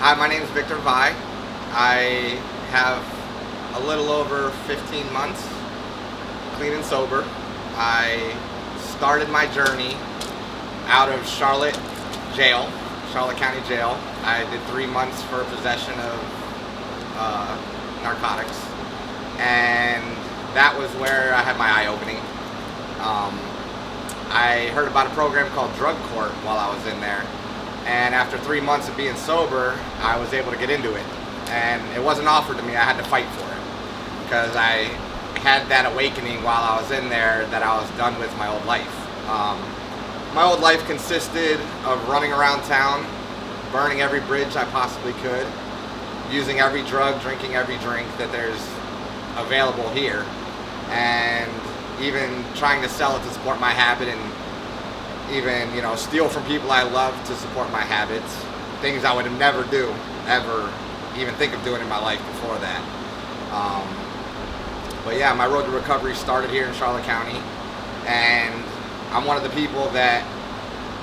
Hi, my name is Victor Vai. I have a little over 15 months clean and sober. I started my journey out of Charlotte jail, Charlotte County Jail. I did 3 months for possession of narcotics, and that was where I had my eye-opening. I heard about a program called Drug Court while I was in there, and after 3 months of being sober, I was able to get into it. And it wasn't offered to me, I had to fight for it, because I had that awakening while I was in there that I was done with my old life. My old life consisted of running around town, burning every bridge I possibly could, using every drug, drinking every drink that there's available here, and even trying to sell it to support my habit, and even, steal from people I love to support my habits. Things I would never do, ever even think of doing in my life before that. But yeah, my road to recovery started here in Charlotte County, and I'm one of the people that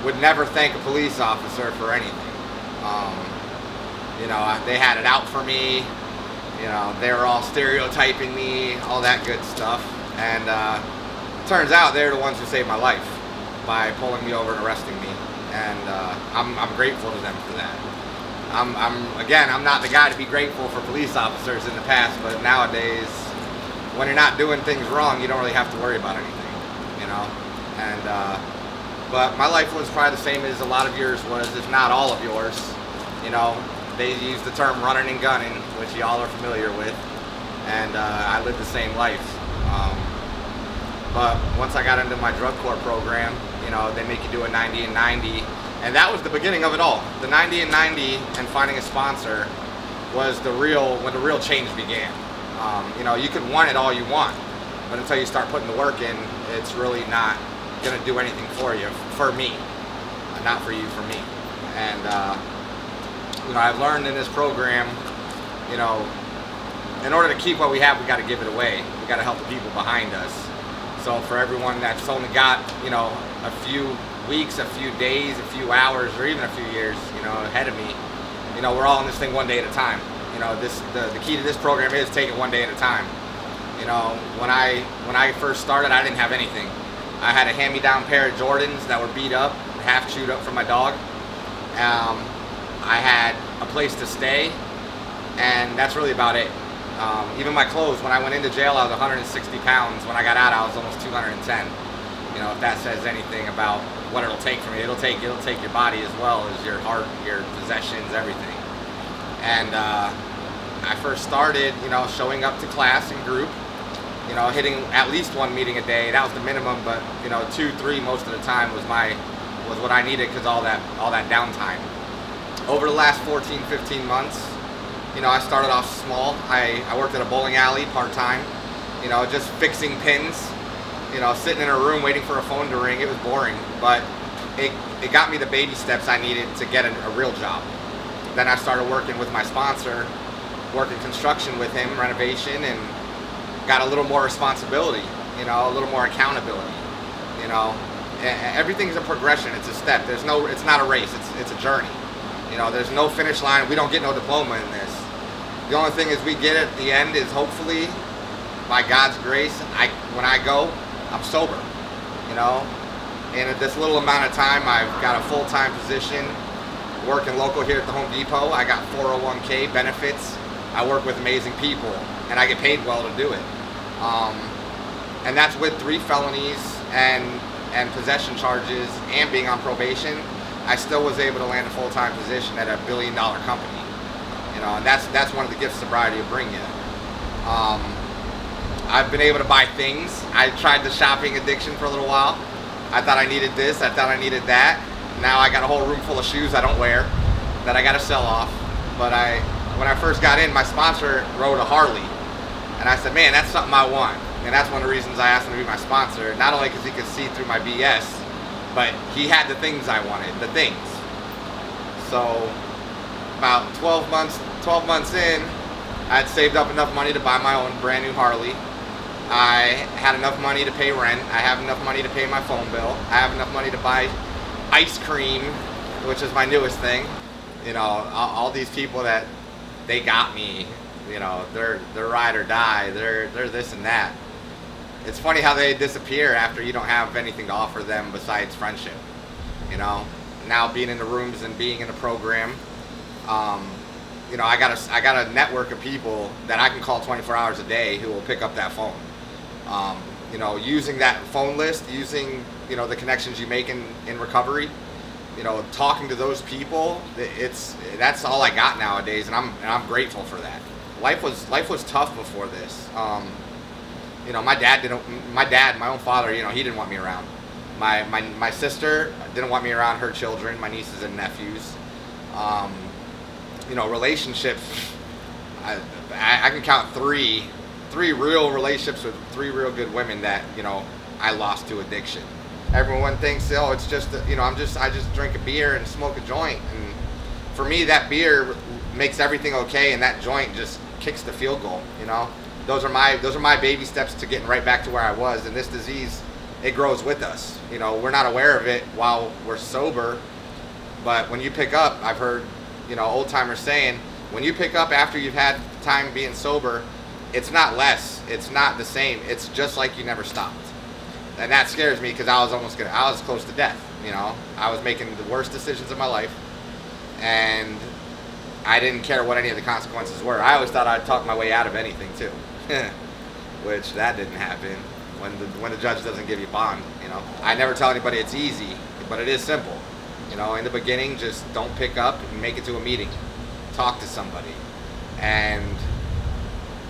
would never thank a police officer for anything. They had it out for me. They were all stereotyping me, all that good stuff. And turns out they're the ones who saved my life by pulling me over and arresting me. And I'm grateful to them for that. I'm not the guy to be grateful for police officers in the past, but nowadays, when you're not doing things wrong, you don't really have to worry about anything, And but my life was probably the same as a lot of yours was, if not all of yours. They use the term running and gunning, which y'all are familiar with, and I lived the same life. But once I got into my drug court program, they make you do a 90 and 90, and that was the beginning of it all. The 90 and 90 and finding a sponsor was when the real change began. You can want it all you want, but until you start putting the work in, it's really not going to do anything for you, for me, not for you, for me. And I've learned in this program, in order to keep what we have, we got to give it away. We got to help the people behind us. So for everyone that's only got, a few weeks, a few days, a few hours, or even a few years, ahead of me, we're all in this thing one day at a time. The key to this program is take it one day at a time. When I first started, I didn't have anything. I had a hand-me-down pair of Jordans that were beat up, half chewed up from my dog. I had a place to stay, and that's really about it. Even my clothes, when I went into jail, I was 160 pounds. When I got out, I was almost 210. If that says anything about what it'll take from you, it'll take your body as well as your heart, your possessions, everything. And I first started, showing up to class in group, hitting at least 1 meeting a day. That was the minimum, but 2, 3 most of the time was what I needed, because all that downtime. Over the last 14, 15 months, I started off small. I worked at a bowling alley part-time, just fixing pins, sitting in a room waiting for a phone to ring. It was boring, but it got me the baby steps I needed to get a real job. Then I started working with my sponsor, working construction with him, renovation, and got a little more responsibility, a little more accountability. Everything's a progression. It's a step. It's not a race. It's a journey. There's no finish line. We don't get no diploma in this. The only thing is we get at the end is, hopefully, by God's grace, when I go, I'm sober. And at this little amount of time, I've got a full-time position, working local here at the Home Depot. I got 401k benefits. I work with amazing people, and I get paid well to do it. And that's with 3 felonies and possession charges and being on probation. I still was able to land a full-time position at a billion-dollar company. And that's one of the gifts sobriety will bring you. I've been able to buy things. I tried the shopping addiction for a little while. I thought I needed this, I thought I needed that. Now I got a whole room full of shoes I don't wear that I got to sell off. But when I first got in, my sponsor rode a Harley, and I said, man, that's something I want. And that's one of the reasons I asked him to be my sponsor, not only because he could see through my BS, but he had the things I wanted, the things. So about 12 months in, I had saved up enough money to buy my own brand new Harley. I had enough money to pay rent. I have enough money to pay my phone bill. I have enough money to buy ice cream, which is my newest thing. You know, all these people that they got me, you know, they're ride or die, they're this and that. It's funny how they disappear after you don't have anything to offer them besides friendship. You know, now being in the rooms and being in the program, you know, I got a network of people that I can call 24 hours a day who will pick up that phone. You know, using that phone list, using, you know, the connections you make in recovery, you know, talking to those people, that's all I got nowadays, and I'm grateful for that. Life was tough before this. You know, my own father, you know, he didn't want me around. My sister didn't want me around her children, my nieces and nephews. You know, relationships, I can count three real relationships with three real good women that, you know, I lost to addiction. Everyone thinks, oh, it's just, you know, I just drink a beer and smoke a joint, and for me that beer makes everything okay, and that joint just kicks the field goal. You know, those are my baby steps to getting right back to where I was. And this disease, it grows with us. You know, we're not aware of it while we're sober, but when you pick up, I've heard, you know, old timers saying, when you pick up after you've had time being sober, it's not less, it's not the same, it's just like you never stopped. And that scares me, because I was close to death. You know, I was making the worst decisions of my life, and I didn't care what any of the consequences were. I always thought I'd talk my way out of anything too, which that didn't happen when the judge doesn't give you bond. You know, I never tell anybody it's easy, but it is simple. You know, in the beginning, just don't pick up and make it to a meeting, talk to somebody, and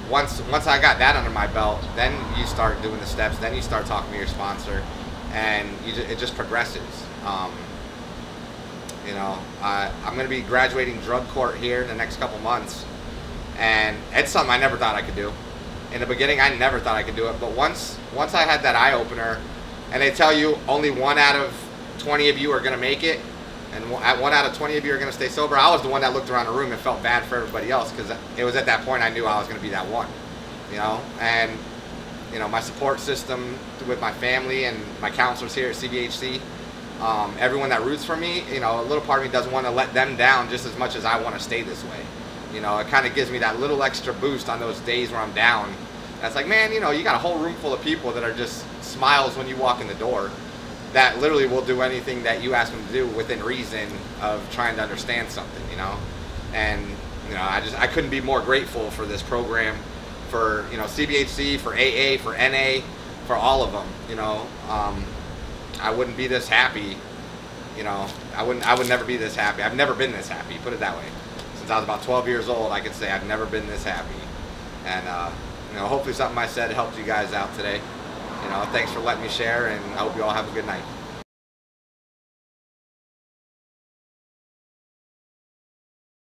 once I got that under my belt, then you start doing the steps, then you start talking to your sponsor, and it just progresses. You know, I'm going to be graduating drug court here in the next couple months, and it's something I never thought I could do. In the beginning, I never thought I could do it, but once I had that eye-opener, and they tell you only 1 out of 20 of you are going to make it, and 1 out of 20 of you are going to stay sober, I was the one that looked around the room and felt bad for everybody else, because it was at that point I knew I was going to be that one. You know, and, you know, my support system with my family and my counselors here at CBHC, everyone that roots for me, you know, a little part of me doesn't want to let them down just as much as I want to stay this way. You know, it kind of gives me that little extra boost on those days where I'm down. That's like, man, you know, you got a whole room full of people that are just smiles when you walk in the door, that literally will do anything that you ask them to do within reason of trying to understand something, you know. And, you know, I couldn't be more grateful for this program, for, you know, CBHC, for AA, for NA, for all of them. You know, I wouldn't be this happy. You know, I would never be this happy. I've never been this happy, put it that way. Since I was about 12 years old, I could say I've never been this happy. And you know, hopefully something I said helped you guys out today. You know, thanks for letting me share, and I hope you all have a good night.